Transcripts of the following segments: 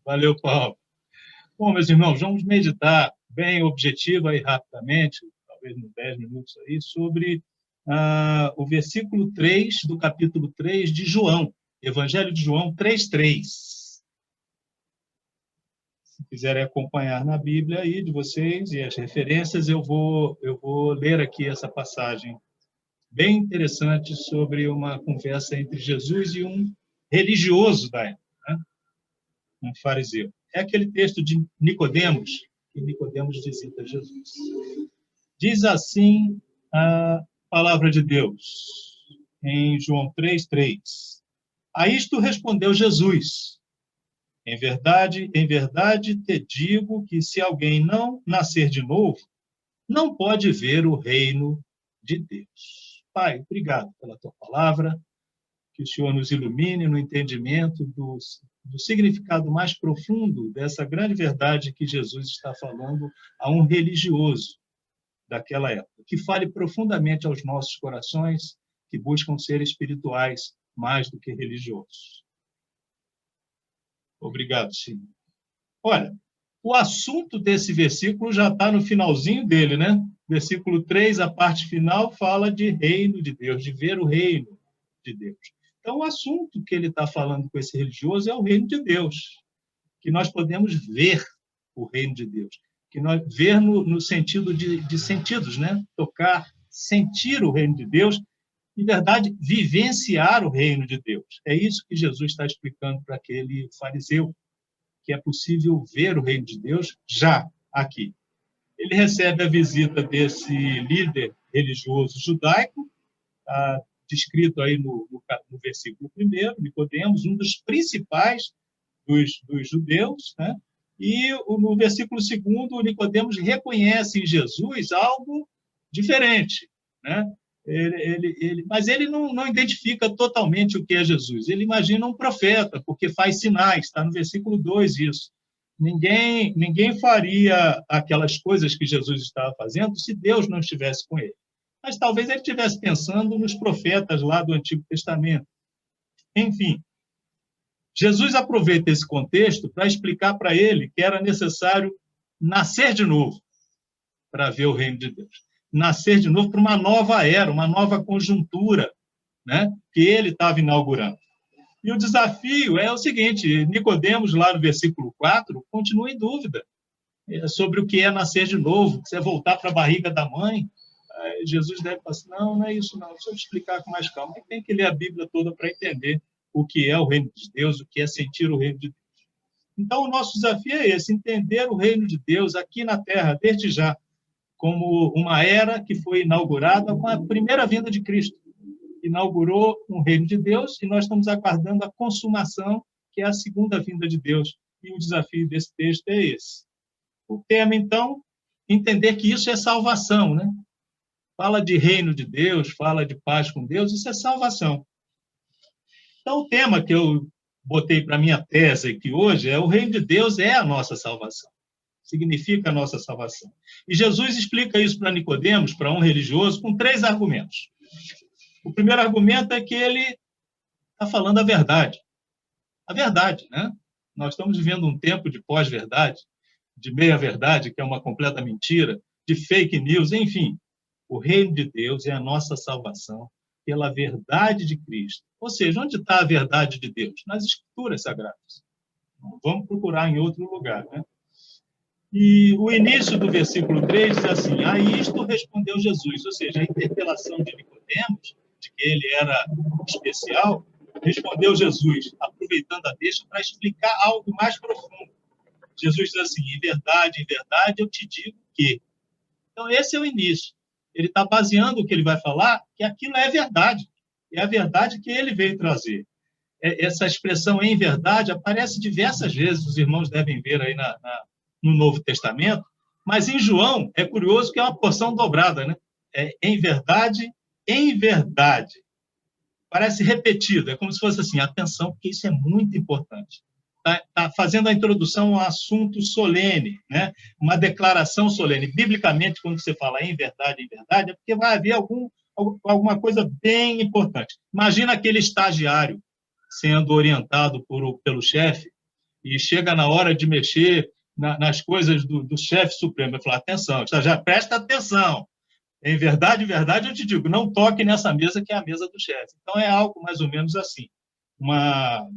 Valeu, Paulo. Bom, meus irmãos, vamos meditar bem objetiva e rapidamente, talvez uns 10 minutos aí, sobre o versículo 3 do capítulo 3 de João, Evangelho de João 3:3. Se quiserem acompanhar na Bíblia aí de vocês e as referências, eu vou ler aqui essa passagem bem interessante sobre uma conversa entre Jesus e um religioso da época, né? Um fariseu. É aquele texto de Nicodemos, que Nicodemos visita Jesus. Diz assim a palavra de Deus, em João 3:3. A isto respondeu Jesus: em verdade te digo que se alguém não nascer de novo, não pode ver o reino de Deus. Pai, obrigado pela tua palavra, que o Senhor nos ilumine no entendimento do significado mais profundo dessa grande verdade que Jesus está falando a um religioso daquela época, que fale profundamente aos nossos corações que buscam ser espirituais mais do que religiosos. Obrigado, Senhor. Olha, o assunto desse versículo já está no finalzinho dele, né? Versículo 3, a parte final, fala de reino de Deus, de ver o reino de Deus. Então, o assunto que ele está falando com esse religioso é o reino de Deus, que nós podemos ver o reino de Deus, que nós ver no sentido de sentidos, né? Tocar, sentir o reino de Deus, em verdade, vivenciar o reino de Deus. É isso que Jesus está explicando para aquele fariseu, que é possível ver o reino de Deus já aqui. Ele recebe a visita desse líder religioso judaico, descrito aí no versículo 1º, Nicodemos, um dos principais dos judeus, né? E no versículo 2º, Nicodemos reconhece em Jesus algo diferente, né? Mas ele não identifica totalmente o que é Jesus. Ele imagina um profeta, porque faz sinais, está no versículo 2 isso. Ninguém faria aquelas coisas que Jesus estava fazendo se Deus não estivesse com ele. Mas talvez ele estivesse pensando nos profetas lá do Antigo Testamento. Enfim, Jesus aproveita esse contexto para explicar para ele que era necessário nascer de novo para ver o reino de Deus. Nascer de novo para uma nova era, uma nova conjuntura, né, que ele estava inaugurando. E o desafio é o seguinte: Nicodemos, lá no versículo 4, continua em dúvida sobre o que é nascer de novo, se é voltar para a barriga da mãe. Jesus deve falar assim: não é isso não, deixa eu explicar com mais calma. Tem que ler a Bíblia toda para entender o que é o reino de Deus, o que é sentir o reino de Deus. Então, o nosso desafio é esse: entender o reino de Deus aqui na Terra, desde já, como uma era que foi inaugurada com a primeira vinda de Cristo. Inaugurou um reino de Deus e nós estamos aguardando a consumação, que é a segunda vinda de Deus. E o desafio desse texto é esse. O tema, então, entender que isso é salvação, né? Fala de reino de Deus, fala de paz com Deus, isso é salvação. Então, o tema que eu botei para a minha tese aqui hoje é: o reino de Deus é a nossa salvação. Significa a nossa salvação. E Jesus explica isso para Nicodemos, para um religioso, com 3 argumentos. O primeiro argumento é que ele está falando a verdade. A verdade, né? Nós estamos vivendo um tempo de pós-verdade, de meia-verdade, que é uma completa mentira, de fake news, enfim. O reino de Deus é a nossa salvação pela verdade de Cristo. Ou seja, onde está a verdade de Deus? Nas Escrituras Sagradas. Vamos procurar em outro lugar, né? E o início do versículo 3 diz assim: a isto respondeu Jesus, ou seja, a interpelação de Nicodemos, de que ele era especial, respondeu Jesus, aproveitando a deixa para explicar algo mais profundo. Jesus diz assim: em verdade, eu te digo que. Então, esse é o início. Ele está baseando o que ele vai falar, que aquilo é verdade. É a verdade que ele veio trazer. Essa expressão em verdade aparece diversas vezes, os irmãos devem ver aí no Novo Testamento, mas em João é curioso que é uma porção dobrada, né? Em verdade, parece repetido, é como se fosse assim: atenção, porque isso é muito importante. Tá fazendo a introdução a um assunto solene, né? Uma declaração solene. Biblicamente, quando você fala em verdade, é porque vai haver alguma coisa bem importante. Imagina aquele estagiário sendo orientado pelo chefe e chega na hora de mexer nas coisas do chefe supremo, vai falar, atenção, já presta atenção. Em verdade, eu te digo, não toque nessa mesa que é a mesa do chefe. Então, é algo mais ou menos assim. Uma,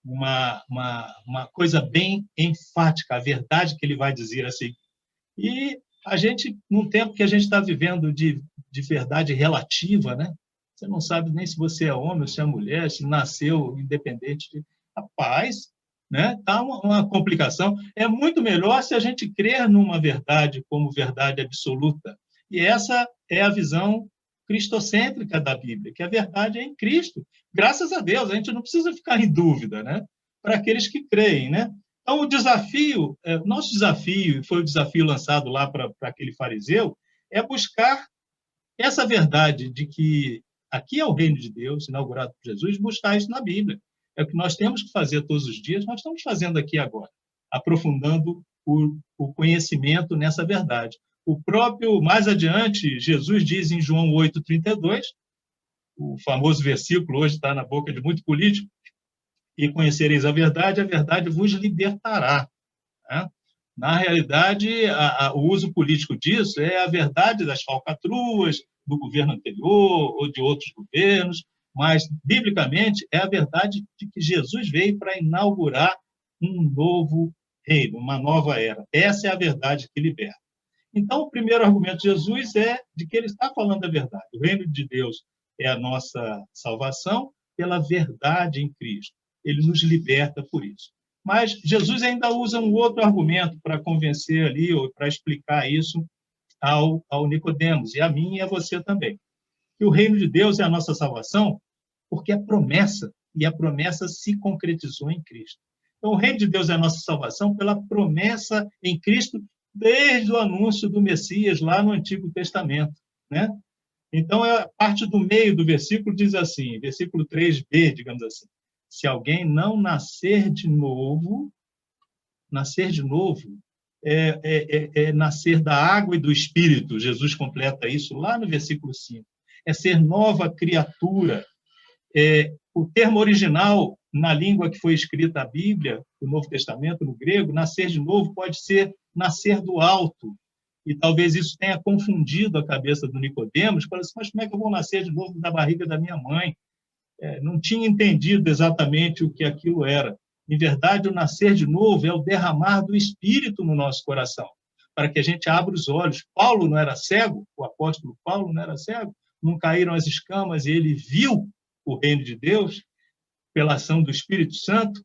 uma coisa bem enfática, a verdade que ele vai dizer assim. E a gente, num tempo que a gente está vivendo de verdade relativa, né? Você não sabe nem se você é homem ou se é mulher, se nasceu independente. Rapaz, né? Tá uma complicação. É muito melhor se a gente crer numa verdade como verdade absoluta. E essa é a visão cristocêntrica da Bíblia, que a verdade é em Cristo. Graças a Deus, a gente não precisa ficar em dúvida, né? Para aqueles que creem, né? Então, o desafio, nosso desafio, foi o desafio lançado lá para aquele fariseu, é buscar essa verdade de que aqui é o reino de Deus, inaugurado por Jesus, buscar isso na Bíblia. É o que nós temos que fazer todos os dias, nós estamos fazendo aqui agora, aprofundando o conhecimento nessa verdade. O próprio, mais adiante, Jesus diz em João 8,32, o famoso versículo, hoje está na boca de muito político, e conhecereis a verdade vos libertará. Né? Na realidade, o uso político disso é a verdade das falcatruas do governo anterior ou de outros governos, mas, biblicamente, é a verdade de que Jesus veio para inaugurar um novo reino, uma nova era. Essa é a verdade que liberta. Então, o primeiro argumento de Jesus é de que ele está falando a verdade. O reino de Deus é a nossa salvação pela verdade em Cristo. Ele nos liberta por isso. Mas Jesus ainda usa um outro argumento para convencer ali, ou para explicar isso ao Nicodemos, e a mim e a você também. Que o reino de Deus é a nossa salvação porque é promessa, e a promessa se concretizou em Cristo. Então, o reino de Deus é a nossa salvação pela promessa em Cristo desde o anúncio do Messias lá no Antigo Testamento, né? Então, a parte do meio do versículo diz assim, versículo 3b, digamos assim, se alguém não nascer de novo é nascer da água e do Espírito. Jesus completa isso lá no versículo 5. É ser nova criatura. O termo original, na língua que foi escrita a Bíblia, o Novo Testamento, no grego, nascer de novo pode ser nascer do alto. E talvez isso tenha confundido a cabeça do Nicodemos, falando assim, mas como é que eu vou nascer de novo da barriga da minha mãe? Não tinha entendido exatamente o que aquilo era. Em verdade, o nascer de novo é o derramar do Espírito no nosso coração, para que a gente abra os olhos. Paulo não era cego, o apóstolo Paulo não era cego, não caíram as escamas e ele viu o reino de Deus pela ação do Espírito Santo.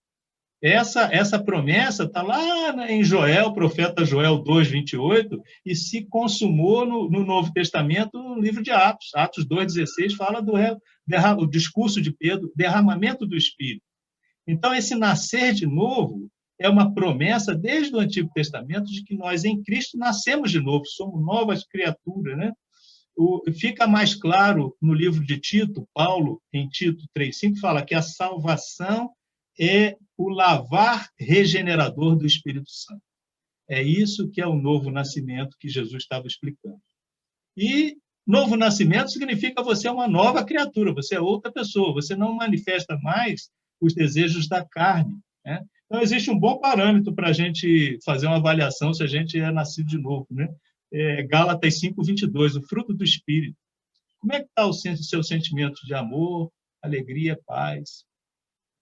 Essa promessa está lá em Joel, profeta Joel 2,28, e se consumou no Novo Testamento, no livro de Atos. Atos 2,16 fala do discurso de Pedro, derramamento do Espírito. Então, esse nascer de novo é uma promessa desde o Antigo Testamento de que nós, em Cristo, nascemos de novo, somos novas criaturas, né? Fica mais claro no livro de Tito, Paulo, em Tito 3,5, fala que a salvação é o lavar regenerador do Espírito Santo. É isso que é o novo nascimento que Jesus estava explicando. E novo nascimento significa você é uma nova criatura, você é outra pessoa, você não manifesta mais os desejos da carne, né? Então, existe um bom parâmetro para a gente fazer uma avaliação se a gente é nascido de novo, né? Gálatas 5,22, o fruto do Espírito. Como é que está o seu sentimento de amor, alegria, paz,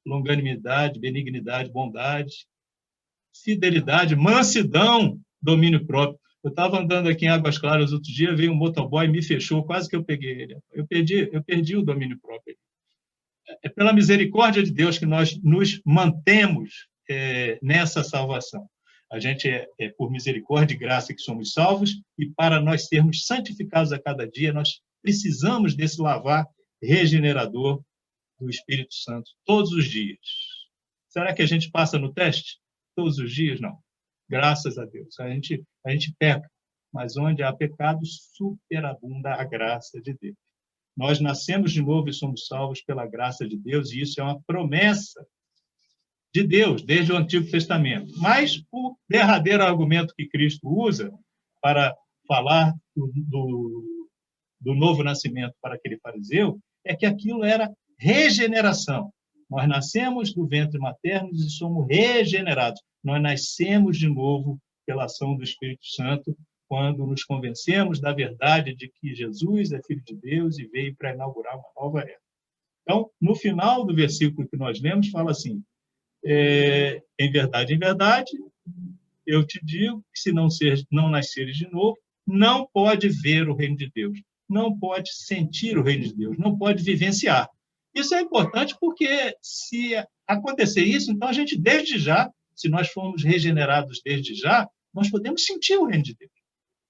longanimidade, benignidade, bondade, fidelidade, mansidão, domínio próprio? Eu estava andando aqui em Águas Claras outro dia, veio um motoboy e me fechou, quase que eu peguei ele. Eu perdi o domínio próprio. É pela misericórdia de Deus que nós nos mantemos nessa salvação. A gente é por misericórdia e graça que somos salvos, e para nós sermos santificados a cada dia, nós precisamos desse lavar regenerador do Espírito Santo todos os dias. Será que a gente passa no teste? Todos os dias? Não. Graças a Deus. A gente peca, mas onde há pecado, superabunda a graça de Deus. Nós nascemos de novo e somos salvos pela graça de Deus, e isso é uma promessa de Deus, desde o Antigo Testamento. Mas o derradeiro argumento que Cristo usa para falar do novo nascimento para aquele fariseu é que aquilo era regeneração. Nós nascemos do ventre materno e somos regenerados. Nós nascemos de novo pela ação do Espírito Santo, quando nos convencemos da verdade de que Jesus é Filho de Deus e veio para inaugurar uma nova era. Então, no final do versículo que nós lemos, fala assim, em verdade, eu te digo que se não nasceres de novo, não pode ver o reino de Deus, não pode sentir o reino de Deus, não pode vivenciar. Isso é importante porque, se acontecer isso, então a gente, desde já, se nós formos regenerados desde já, nós podemos sentir o reino de Deus,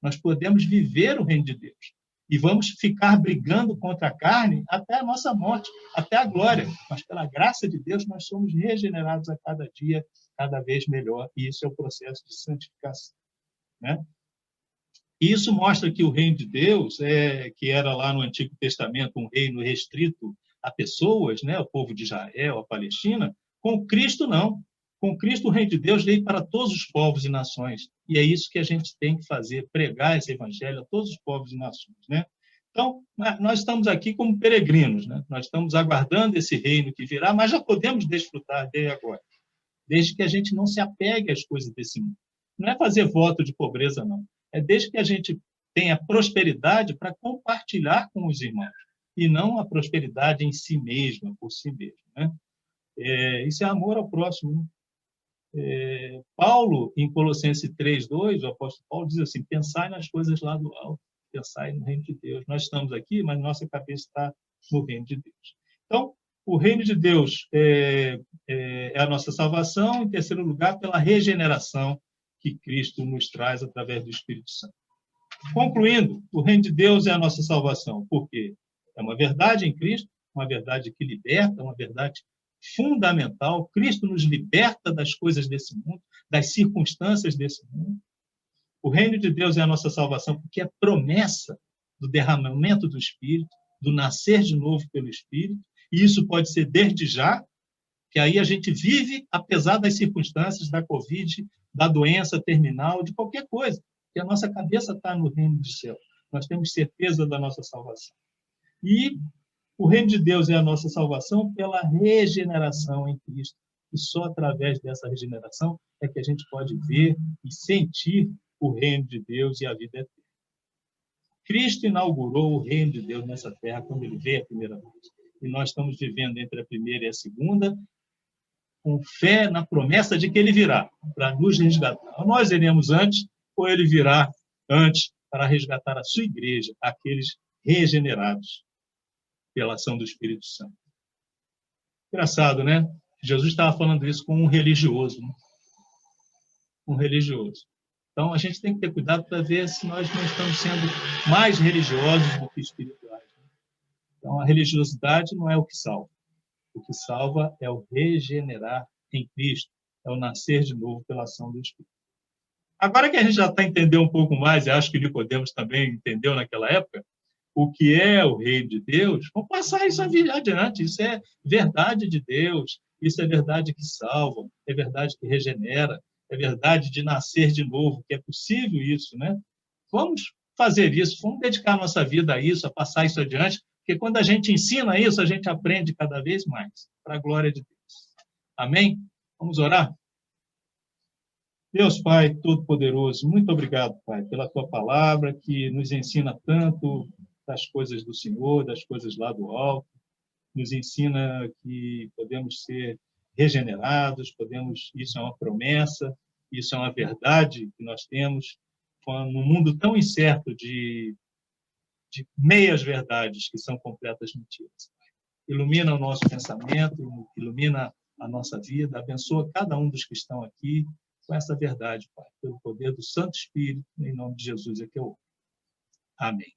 nós podemos viver o reino de Deus. E vamos ficar brigando contra a carne até a nossa morte, até a glória. Mas, pela graça de Deus, nós somos regenerados a cada dia, cada vez melhor. E isso é o processo de santificação, né? E isso mostra que o reino de Deus, que era lá no Antigo Testamento um reino restrito a pessoas, né? O povo de Israel, a Palestina, com Cristo não. Com Cristo, o reino de Deus veio para todos os povos e nações. E é isso que a gente tem que fazer, pregar esse evangelho a todos os povos e nações, né? Então, nós estamos aqui como peregrinos, né? Nós estamos aguardando esse reino que virá, mas já podemos desfrutar dele agora, desde que a gente não se apegue às coisas desse mundo. Não é fazer voto de pobreza, não. É desde que a gente tenha prosperidade para compartilhar com os irmãos, e não a prosperidade em si mesma, por si mesmo, né? Isso é amor ao próximo, né? Paulo, em Colossenses 3:2, o apóstolo Paulo diz assim, pensai nas coisas lá do alto, pensai no reino de Deus. Nós estamos aqui, mas nossa cabeça está no reino de Deus. Então, o reino de Deus é a nossa salvação, em terceiro lugar, pela regeneração que Cristo nos traz através do Espírito Santo. Concluindo, o reino de Deus é a nossa salvação, porque é uma verdade em Cristo, uma verdade que liberta, uma verdade fundamental. Cristo nos liberta das coisas desse mundo, das circunstâncias desse mundo. O reino de Deus é a nossa salvação porque é promessa do derramamento do Espírito, do nascer de novo pelo Espírito, e isso pode ser desde já, que aí a gente vive apesar das circunstâncias da Covid, da doença terminal, de qualquer coisa, porque a nossa cabeça está no reino do céu. Nós temos certeza da nossa salvação. E o reino de Deus é a nossa salvação pela regeneração em Cristo. E só através dessa regeneração é que a gente pode ver e sentir o reino de Deus e a vida eterna. Cristo inaugurou o reino de Deus nessa terra quando ele veio a primeira vez. E nós estamos vivendo entre a primeira e a segunda, com fé na promessa de que ele virá para nos resgatar. Ou nós iremos antes, ou ele virá antes para resgatar a sua igreja, aqueles regenerados pela ação do Espírito Santo. Engraçado, né? Jesus estava falando isso com um religioso, né? Um religioso. Então, a gente tem que ter cuidado para ver se nós não estamos sendo mais religiosos do que espirituais. Então, a religiosidade não é o que salva. O que salva é o regenerar em Cristo, é o nascer de novo pela ação do Espírito. Agora que a gente já está entendendo um pouco mais, e acho que Nicodemos também entendeu naquela época, o que é o reino de Deus, vamos passar isso adiante. Isso é verdade de Deus, isso é verdade que salva, é verdade que regenera, é verdade de nascer de novo, que é possível isso, né? Vamos fazer isso, vamos dedicar nossa vida a isso, a passar isso adiante, porque quando a gente ensina isso, a gente aprende cada vez mais, para a glória de Deus. Amém? Vamos orar? Deus Pai Todo-Poderoso, muito obrigado, Pai, pela Tua palavra que nos ensina tanto das coisas do Senhor, das coisas lá do alto, nos ensina que podemos ser regenerados, isso é uma promessa, isso é uma verdade que nós temos, num mundo tão incerto de meias verdades que são completas mentiras. Ilumina o nosso pensamento, ilumina a nossa vida, abençoa cada um dos que estão aqui com essa verdade, Pai, pelo poder do Santo Espírito, em nome de Jesus é que eu oro. Amém.